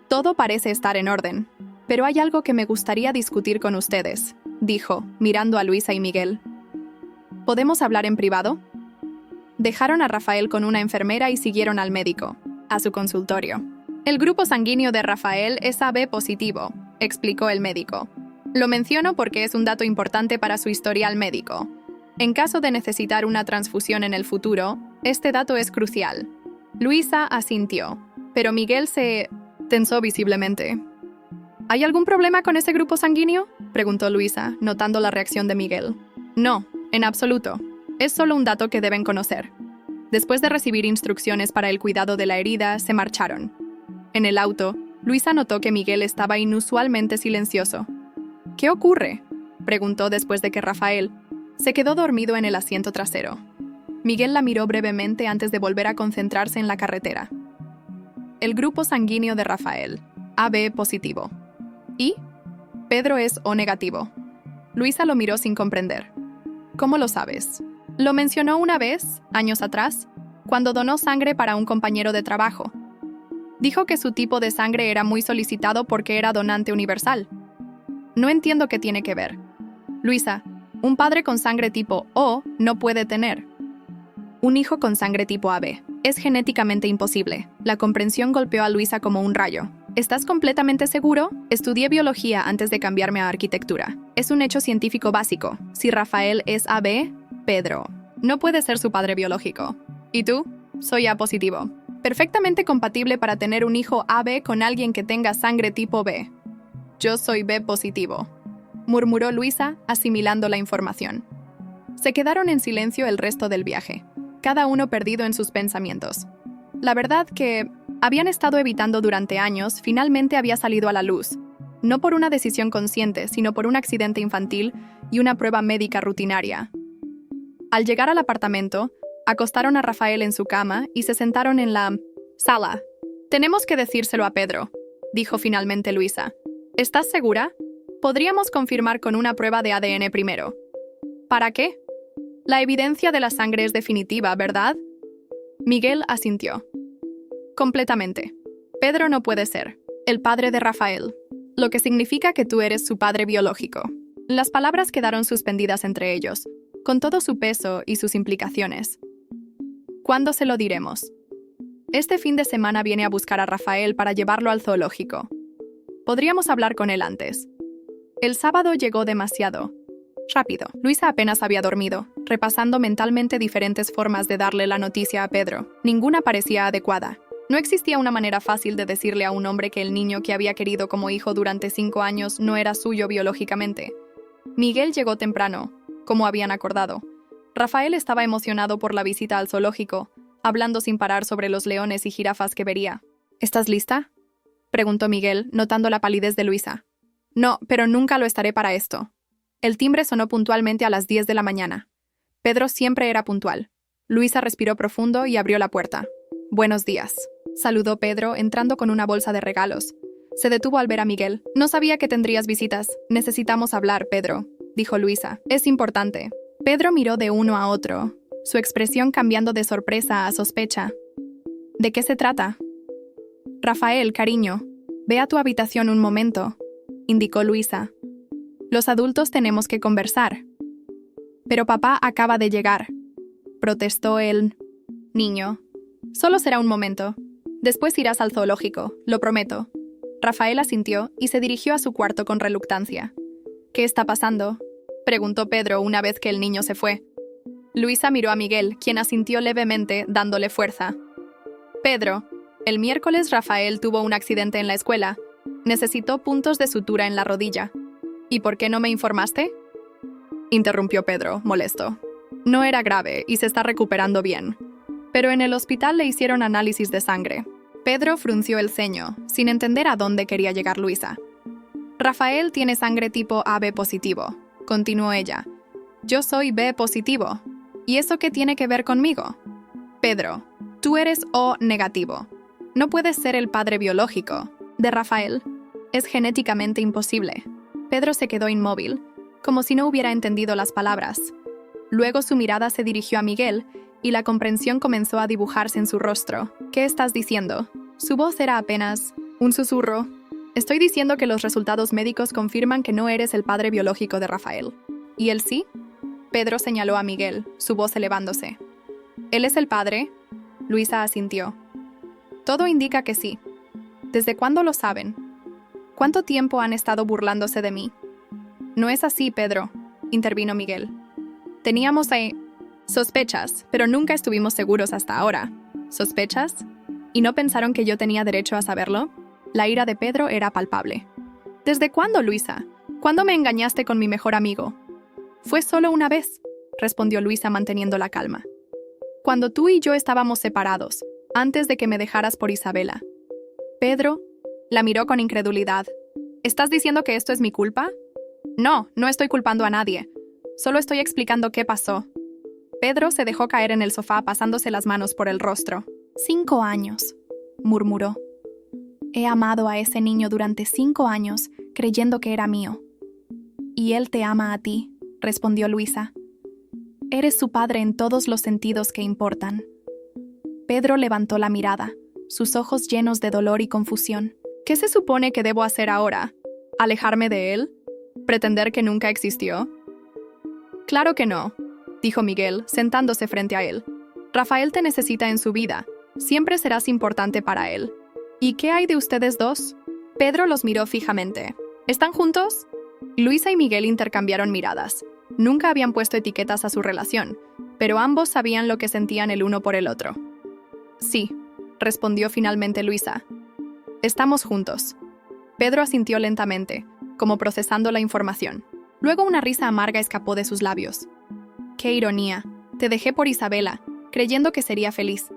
«Todo parece estar en orden, pero hay algo que me gustaría discutir con ustedes», dijo, mirando a Luisa y Miguel. ¿Podemos hablar en privado? Dejaron a Rafael con una enfermera y siguieron al médico, a su consultorio. El grupo sanguíneo de Rafael es AB positivo, explicó el médico. Lo menciono porque es un dato importante para su historial médico. En caso de necesitar una transfusión en el futuro, este dato es crucial. Luisa asintió, pero Miguel se tensó visiblemente. ¿Hay algún problema con ese grupo sanguíneo?, preguntó Luisa, notando la reacción de Miguel. No, en absoluto. Es solo un dato que deben conocer. Después de recibir instrucciones para el cuidado de la herida, se marcharon. En el auto, Luisa notó que Miguel estaba inusualmente silencioso. ¿Qué ocurre?, preguntó después de que Rafael se quedó dormido en el asiento trasero. Miguel la miró brevemente antes de volver a concentrarse en la carretera. El grupo sanguíneo de Rafael, AB positivo. ¿Y? Pedro es O negativo. Luisa lo miró sin comprender. ¿Cómo lo sabes? Lo mencionó una vez, años atrás, cuando donó sangre para un compañero de trabajo. Dijo que su tipo de sangre era muy solicitado porque era donante universal. No entiendo qué tiene que ver. Luisa, un padre con sangre tipo O no puede tener un hijo con sangre tipo AB. Es genéticamente imposible. La comprensión golpeó a Luisa como un rayo. ¿Estás completamente seguro? Estudié biología antes de cambiarme a arquitectura. Es un hecho científico básico. Si Rafael es AB, Pedro no puede ser su padre biológico. ¿Y tú? Soy A positivo. Perfectamente compatible para tener un hijo AB con alguien que tenga sangre tipo B. Yo soy B positivo, murmuró Luisa, asimilando la información. Se quedaron en silencio el resto del viaje, cada uno perdido en sus pensamientos. La verdad que habían estado evitando durante años finalmente había salido a la luz, no por una decisión consciente, sino por un accidente infantil y una prueba médica rutinaria. Al llegar al apartamento, acostaron a Rafael en su cama y se sentaron en la sala. «Tenemos que decírselo a Pedro», dijo finalmente Luisa. «¿Estás segura? Podríamos confirmar con una prueba de ADN primero». «¿Para qué? La evidencia de la sangre es definitiva, ¿verdad?». Miguel asintió. «Completamente. Pedro no puede ser el padre de Rafael, lo que significa que tú eres su padre biológico». Las palabras quedaron suspendidas entre ellos, con todo su peso y sus implicaciones. ¿Cuándo se lo diremos? Este fin de semana viene a buscar a Rafael para llevarlo al zoológico. Podríamos hablar con él antes. El sábado llegó demasiado. Rápido. Luisa apenas había dormido, repasando mentalmente diferentes formas de darle la noticia a Pedro. Ninguna parecía adecuada. No existía una manera fácil de decirle a un hombre que el niño que había querido como hijo durante 5 años no era suyo biológicamente. Miguel llegó temprano, como habían acordado. Rafael estaba emocionado por la visita al zoológico, hablando sin parar sobre los leones y jirafas que vería. ¿Estás lista?, preguntó Miguel, notando la palidez de Luisa. No, pero nunca lo estaré para esto. El timbre sonó puntualmente a las 10 de la mañana. Pedro siempre era puntual. Luisa respiró profundo y abrió la puerta. «Buenos días», saludó Pedro, entrando con una bolsa de regalos. Se detuvo al ver a Miguel. «No sabía que tendrías visitas. Necesitamos hablar, Pedro», dijo Luisa. «Es importante». Pedro miró de uno a otro, su expresión cambiando de sorpresa a sospecha. «¿De qué se trata?» «Rafael, cariño, ve a tu habitación un momento», indicó Luisa. «Los adultos tenemos que conversar». «Pero papá acaba de llegar», protestó el niño. «Solo será un momento. Después irás al zoológico, lo prometo». Rafael asintió y se dirigió a su cuarto con reluctancia. «¿Qué está pasando?», preguntó Pedro una vez que el niño se fue. Luisa miró a Miguel, quien asintió levemente, dándole fuerza. «Pedro, el miércoles Rafael tuvo un accidente en la escuela. Necesitó puntos de sutura en la rodilla. ¿Y por qué no me informaste?», interrumpió Pedro, molesto. «No era grave y se está recuperando bien. Pero en el hospital le hicieron análisis de sangre». Pedro frunció el ceño, sin entender a dónde quería llegar Luisa. «Rafael tiene sangre tipo AB positivo», continuó ella. «Yo soy B positivo. ¿Y eso qué tiene que ver conmigo?». «Pedro, tú eres O negativo. No puedes ser el padre biológico de Rafael. Es genéticamente imposible». Pedro se quedó inmóvil, como si no hubiera entendido las palabras. Luego su mirada se dirigió a Miguel y la comprensión comenzó a dibujarse en su rostro. «¿Qué estás diciendo?». Su voz era apenas un susurro. «Estoy diciendo que los resultados médicos confirman que no eres el padre biológico de Rafael». «¿Y él sí?». Pedro señaló a Miguel, su voz elevándose. «¿Él es el padre?». Luisa asintió. «Todo indica que sí». «¿Desde cuándo lo saben?». «¿Cuánto tiempo han estado burlándose de mí?». «No es así, Pedro», intervino Miguel. «Teníamos sospechas, pero nunca estuvimos seguros hasta ahora». «¿Sospechas? ¿Y no pensaron que yo tenía derecho a saberlo?». La ira de Pedro era palpable. «¿Desde cuándo, Luisa? ¿Cuándo me engañaste con mi mejor amigo?». «Fue solo una vez», respondió Luisa manteniendo la calma. «Cuando tú y yo estábamos separados, antes de que me dejaras por Isabela». Pedro la miró con incredulidad. «¿Estás diciendo que esto es mi culpa?». «No, no estoy culpando a nadie. Solo estoy explicando qué pasó». Pedro se dejó caer en el sofá pasándose las manos por el rostro. «5 años», murmuró. «He amado a ese niño durante 5 años, creyendo que era mío». «Y él te ama a ti», respondió Luisa. «Eres su padre en todos los sentidos que importan». Pedro levantó la mirada, sus ojos llenos de dolor y confusión. «¿Qué se supone que debo hacer ahora? ¿Alejarme de él? ¿Pretender que nunca existió?». «Claro que no», dijo Miguel, sentándose frente a él. «Rafael te necesita en su vida. Siempre serás importante para él. ¿Y qué hay de ustedes dos?». Pedro los miró fijamente. «¿Están juntos?». Luisa y Miguel intercambiaron miradas. Nunca habían puesto etiquetas a su relación, pero ambos sabían lo que sentían el uno por el otro. «Sí», respondió finalmente Luisa. «Estamos juntos». Pedro asintió lentamente, como procesando la información. Luego una risa amarga escapó de sus labios. «Qué ironía. Te dejé por Isabela, creyendo que sería feliz.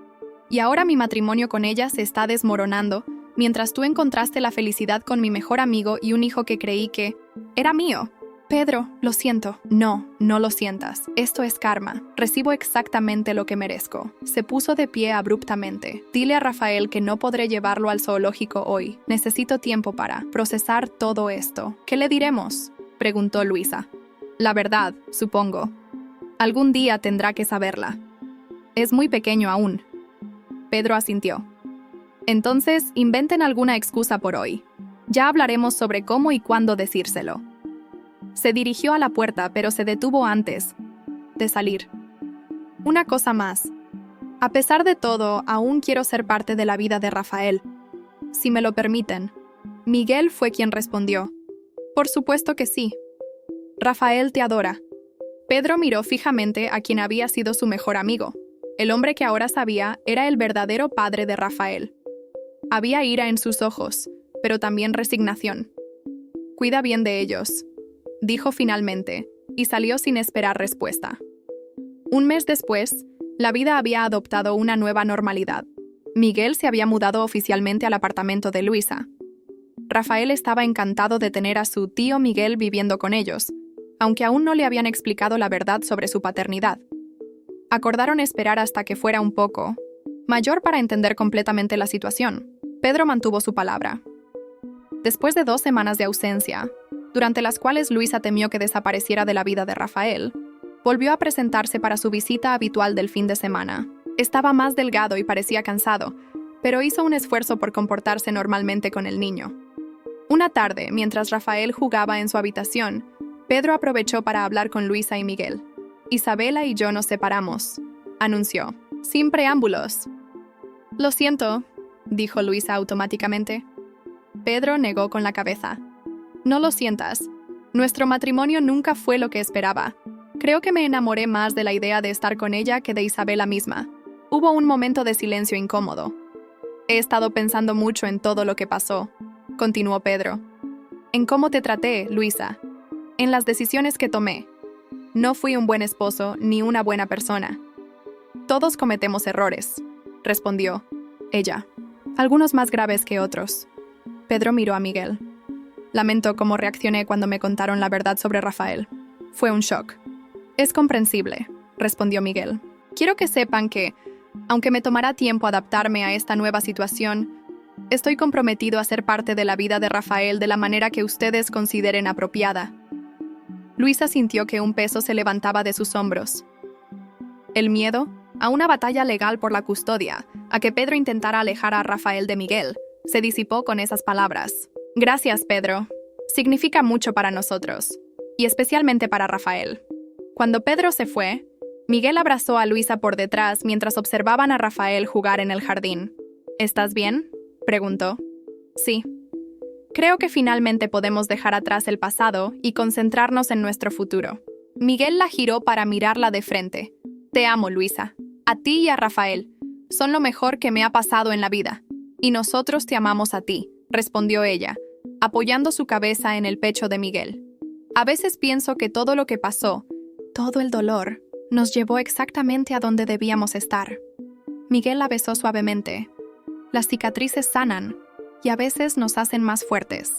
Y ahora mi matrimonio con ella se está desmoronando, mientras tú encontraste la felicidad con mi mejor amigo y un hijo que creí que era mío». «Pedro, lo siento». «No, no lo sientas. Esto es karma. Recibo exactamente lo que merezco». Se puso de pie abruptamente. «Dile a Rafael que no podré llevarlo al zoológico hoy. Necesito tiempo para procesar todo esto». «¿Qué le diremos?», preguntó Luisa. «La verdad, supongo. Algún día tendrá que saberla. Es muy pequeño aún». Pedro asintió. «Entonces, inventen alguna excusa por hoy. Ya hablaremos sobre cómo y cuándo decírselo». Se dirigió a la puerta, pero se detuvo antes de salir. «Una cosa más. A pesar de todo, aún quiero ser parte de la vida de Rafael. Si me lo permiten». Miguel fue quien respondió. «Por supuesto que sí. Rafael te adora. Pedro miró fijamente a quien había sido su mejor amigo. El hombre que ahora sabía era el verdadero padre de Rafael. Había ira en sus ojos, pero también resignación. «Cuida bien de ellos», dijo finalmente, y salió sin esperar respuesta. Un mes después, la vida había adoptado una nueva normalidad. Miguel se había mudado oficialmente al apartamento de Luisa. Rafael estaba encantado de tener a su tío Miguel viviendo con ellos, aunque aún no le habían explicado la verdad sobre su paternidad. Acordaron esperar hasta que fuera un poco mayor para entender completamente la situación. Pedro mantuvo su palabra. Después de 2 semanas de ausencia, durante las cuales Luisa temió que desapareciera de la vida de Rafael, volvió a presentarse para su visita habitual del fin de semana. Estaba más delgado y parecía cansado, pero hizo un esfuerzo por comportarse normalmente con el niño. Una tarde, mientras Rafael jugaba en su habitación, Pedro aprovechó para hablar con Luisa y Miguel. «Isabela y yo nos separamos», anunció, sin preámbulos. «Lo siento», dijo Luisa automáticamente. Pedro negó con la cabeza. «No lo sientas. Nuestro matrimonio nunca fue lo que esperaba. Creo que me enamoré más de la idea de estar con ella que de Isabela misma». Hubo un momento de silencio incómodo. «He estado pensando mucho en todo lo que pasó», continuó Pedro. «En cómo te traté, Luisa. En las decisiones que tomé. No fui un buen esposo ni una buena persona». «Todos cometemos errores», respondió ella. «Algunos más graves que otros». Pedro miró a Miguel. «Lamento cómo reaccioné cuando me contaron la verdad sobre Rafael. Fue un shock». «Es comprensible», respondió Miguel. «Quiero que sepan que, aunque me tomará tiempo adaptarme a esta nueva situación, estoy comprometido a ser parte de la vida de Rafael de la manera que ustedes consideren apropiada». Luisa sintió que un peso se levantaba de sus hombros. El miedo a una batalla legal por la custodia, a que Pedro intentara alejar a Rafael de Miguel, se disipó con esas palabras. «Gracias, Pedro. Significa mucho para nosotros, y especialmente para Rafael». Cuando Pedro se fue, Miguel abrazó a Luisa por detrás mientras observaban a Rafael jugar en el jardín. «¿Estás bien?», preguntó. «Sí. Creo que finalmente podemos dejar atrás el pasado y concentrarnos en nuestro futuro». Miguel la giró para mirarla de frente. «Te amo, Luisa. A ti y a Rafael. Son lo mejor que me ha pasado en la vida. Y nosotros te amamos a ti», respondió ella, apoyando su cabeza en el pecho de Miguel. «A veces pienso que todo lo que pasó, todo el dolor, nos llevó exactamente a donde debíamos estar». Miguel la besó suavemente. «Las cicatrices sanan, y a veces nos hacen más fuertes».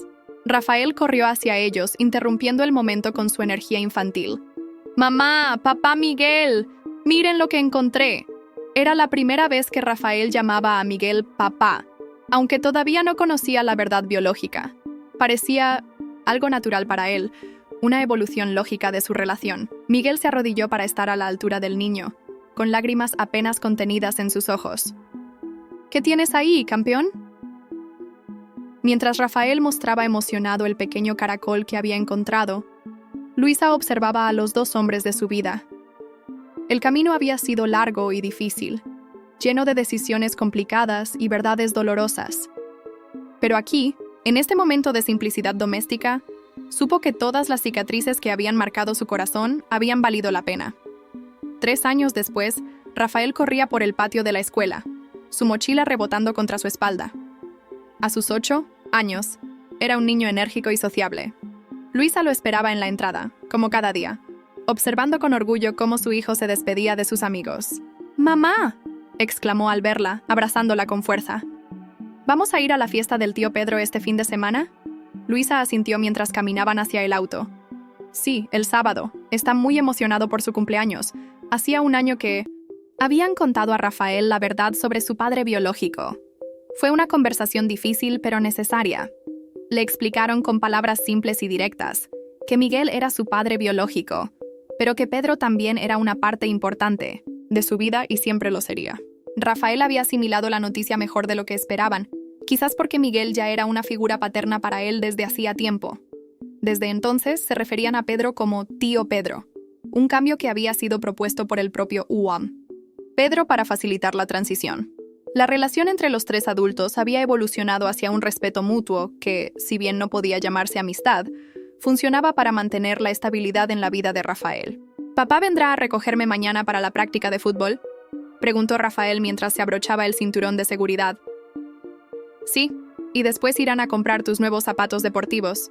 Rafael corrió hacia ellos, interrumpiendo el momento con su energía infantil. «Mamá, papá Miguel, miren lo que encontré». Era la primera vez que Rafael llamaba a Miguel papá, aunque todavía no conocía la verdad biológica. Parecía algo natural para él, una evolución lógica de su relación. Miguel se arrodilló para estar a la altura del niño, con lágrimas apenas contenidas en sus ojos. «¿Qué tienes ahí, campeón?». Mientras Rafael mostraba emocionado el pequeño caracol que había encontrado, Luisa observaba a los 2 hombres de su vida. El camino había sido largo y difícil, lleno de decisiones complicadas y verdades dolorosas. Pero aquí, en este momento de simplicidad doméstica, supo que todas las cicatrices que habían marcado su corazón habían valido la pena. 3 años después, Rafael corría por el patio de la escuela, su mochila rebotando contra su espalda. A sus 8 años, era un niño enérgico y sociable. Luisa lo esperaba en la entrada, como cada día, observando con orgullo cómo su hijo se despedía de sus amigos. «¡Mamá!», exclamó al verla, abrazándola con fuerza. «¿Vamos a ir a la fiesta del tío Pedro este fin de semana?». Luisa asintió mientras caminaban hacia el auto. «Sí, el sábado. Está muy emocionado por su cumpleaños. Hacía un año que...». Habían contado a Rafael la verdad sobre su padre biológico. Fue una conversación difícil pero necesaria. Le explicaron con palabras simples y directas que Miguel era su padre biológico, pero que Pedro también era una parte importante de su vida y siempre lo sería. Rafael había asimilado la noticia mejor de lo que esperaban, quizás porque Miguel ya era una figura paterna para él desde hacía tiempo. Desde entonces se referían a Pedro como tío Pedro, un cambio que había sido propuesto por el propio UAM. Pedro para facilitar la transición. La relación entre los 3 adultos había evolucionado hacia un respeto mutuo que, si bien no podía llamarse amistad, funcionaba para mantener la estabilidad en la vida de Rafael. ¿Papá vendrá a recogerme mañana para la práctica de fútbol?, preguntó Rafael mientras se abrochaba el cinturón de seguridad. Sí, y después irán a comprar tus nuevos zapatos deportivos.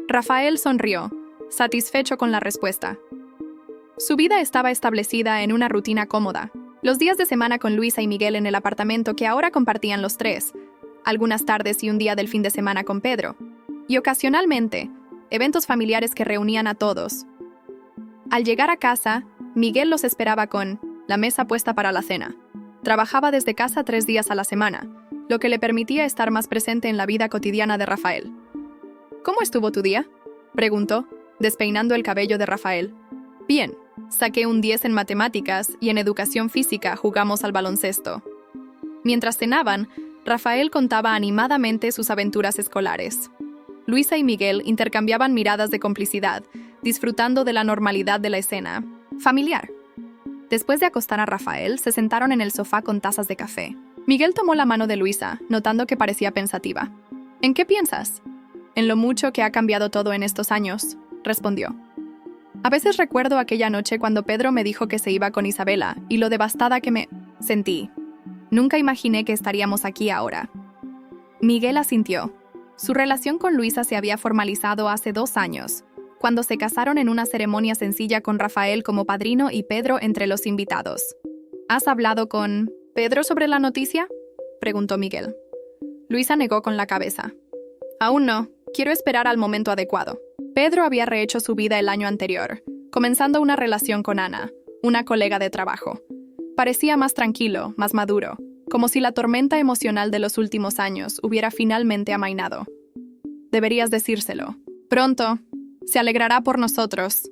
Rafael sonrió, satisfecho con la respuesta. Su vida estaba establecida en una rutina cómoda. Los días de semana con Luisa y Miguel en el apartamento que ahora compartían los tres, algunas tardes y un día del fin de semana con Pedro, y ocasionalmente, eventos familiares que reunían a todos. Al llegar a casa, Miguel los esperaba con la mesa puesta para la cena. Trabajaba desde casa 3 días a la semana, lo que le permitía estar más presente en la vida cotidiana de Rafael. ¿Cómo estuvo tu día?, preguntó, despeinando el cabello de Rafael. Bien, saqué un 10 en matemáticas y en educación física jugamos al baloncesto. Mientras cenaban, Rafael contaba animadamente sus aventuras escolares. Luisa y Miguel intercambiaban miradas de complicidad, disfrutando de la normalidad de la escena familiar. Después de acostar a Rafael, se sentaron en el sofá con tazas de café. Miguel tomó la mano de Luisa, notando que parecía pensativa. ¿En qué piensas? En lo mucho que ha cambiado todo en estos años, respondió. A veces recuerdo aquella noche cuando Pedro me dijo que se iba con Isabela y lo devastada que me sentí. Nunca imaginé que estaríamos aquí ahora. Miguel asintió. Su relación con Luisa se había formalizado hace 2 años, cuando se casaron en una ceremonia sencilla con Rafael como padrino y Pedro entre los invitados. ¿Has hablado con Pedro sobre la noticia?, preguntó Miguel. Luisa negó con la cabeza. Aún no, quiero esperar al momento adecuado. Pedro había rehecho su vida el año anterior, comenzando una relación con Ana, una colega de trabajo. Parecía más tranquilo, más maduro, como si la tormenta emocional de los últimos años hubiera finalmente amainado. Deberías decírselo. Pronto. Se alegrará por nosotros.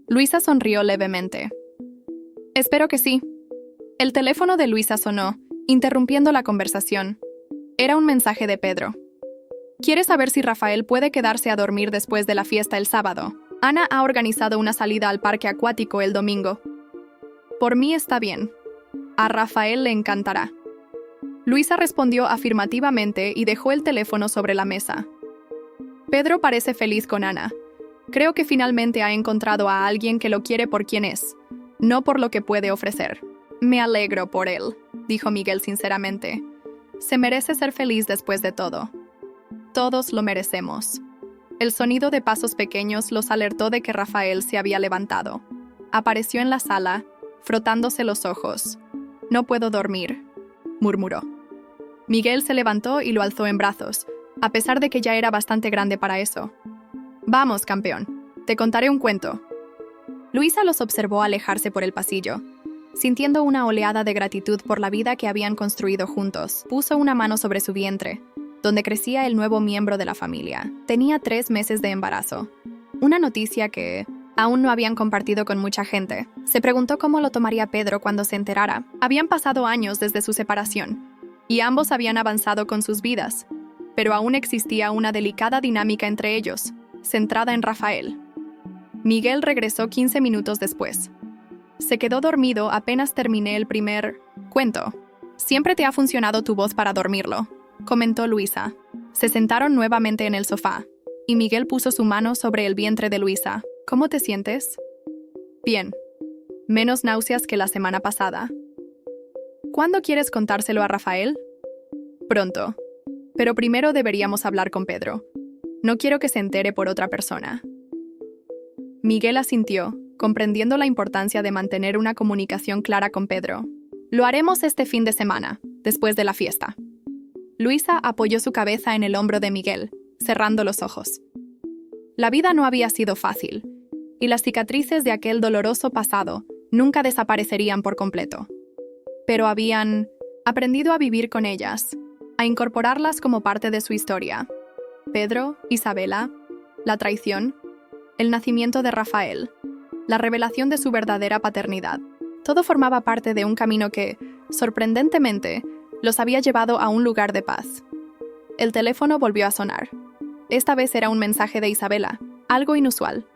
Luisa sonrió levemente. Espero que sí. El teléfono de Luisa sonó, interrumpiendo la conversación. Era un mensaje de Pedro. Quiere saber si Rafael puede quedarse a dormir después de la fiesta el sábado. Ana ha organizado una salida al parque acuático el domingo. Por mí está bien. A Rafael le encantará. Luisa respondió afirmativamente y dejó el teléfono sobre la mesa. Pedro parece feliz con Ana. Creo que finalmente ha encontrado a alguien que lo quiere por quien es, no por lo que puede ofrecer. Me alegro por él, dijo Miguel sinceramente. Se merece ser feliz después de todo. Todos lo merecemos. El sonido de pasos pequeños los alertó de que Rafael se había levantado. Apareció en la sala, frotándose los ojos. No puedo dormir, murmuró. Miguel se levantó y lo alzó en brazos, a pesar de que ya era bastante grande para eso. Vamos, campeón, te contaré un cuento. Luisa los observó alejarse por el pasillo. Sintiendo una oleada de gratitud por la vida que habían construido juntos, puso una mano sobre su vientre, donde crecía el nuevo miembro de la familia. Tenía 3 meses de embarazo. Una noticia que aún no habían compartido con mucha gente. Se preguntó cómo lo tomaría Pedro cuando se enterara. Habían pasado años desde su separación, y ambos habían avanzado con sus vidas, pero aún existía una delicada dinámica entre ellos, centrada en Rafael. Miguel regresó 15 minutos después. Se quedó dormido apenas terminé el primer cuento. Siempre te ha funcionado tu voz para dormirlo, comentó Luisa. Se sentaron nuevamente en el sofá, y Miguel puso su mano sobre el vientre de Luisa. ¿Cómo te sientes? Bien. Menos náuseas que la semana pasada. ¿Cuándo quieres contárselo a Rafael? Pronto. Pero primero deberíamos hablar con Pedro. No quiero que se entere por otra persona. Miguel asintió, comprendiendo la importancia de mantener una comunicación clara con Pedro. Lo haremos este fin de semana, después de la fiesta. Luisa apoyó su cabeza en el hombro de Miguel, cerrando los ojos. La vida no había sido fácil, y las cicatrices de aquel doloroso pasado nunca desaparecerían por completo. Pero habían aprendido a vivir con ellas, a incorporarlas como parte de su historia. Pedro, Isabela, la traición, el nacimiento de Rafael, la revelación de su verdadera paternidad. Todo formaba parte de un camino que, sorprendentemente, los había llevado a un lugar de paz. El teléfono volvió a sonar. Esta vez era un mensaje de Isabela, algo inusual.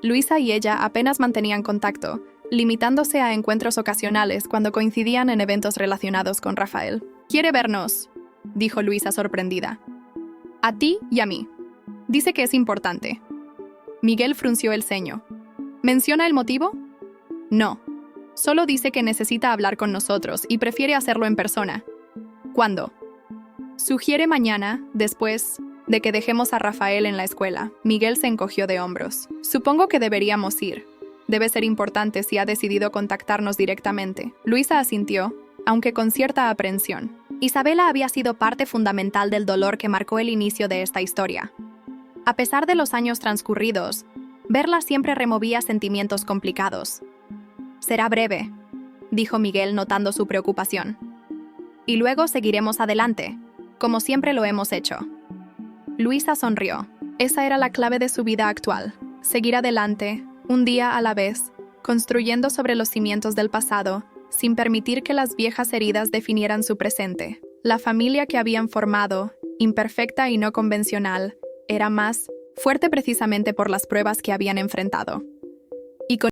Luisa y ella apenas mantenían contacto, limitándose a encuentros ocasionales cuando coincidían en eventos relacionados con Rafael. «Quiere vernos», dijo Luisa sorprendida. «A ti y a mí. Dice que es importante». Miguel frunció el ceño. ¿Menciona el motivo? No. Solo dice que necesita hablar con nosotros y prefiere hacerlo en persona. ¿Cuándo? Sugiere mañana, después de que dejemos a Rafael en la escuela. Miguel se encogió de hombros. Supongo que deberíamos ir. Debe ser importante si ha decidido contactarnos directamente. Luisa asintió, aunque con cierta aprensión. Isabela había sido parte fundamental del dolor que marcó el inicio de esta historia. A pesar de los años transcurridos, verla siempre removía sentimientos complicados. «Será breve», dijo Miguel notando su preocupación. «Y luego seguiremos adelante, como siempre lo hemos hecho». Luisa sonrió. Esa era la clave de su vida actual. Seguir adelante, un día a la vez, construyendo sobre los cimientos del pasado, sin permitir que las viejas heridas definieran su presente. La familia que habían formado, imperfecta y no convencional, era más fuerte precisamente por las pruebas que habían enfrentado.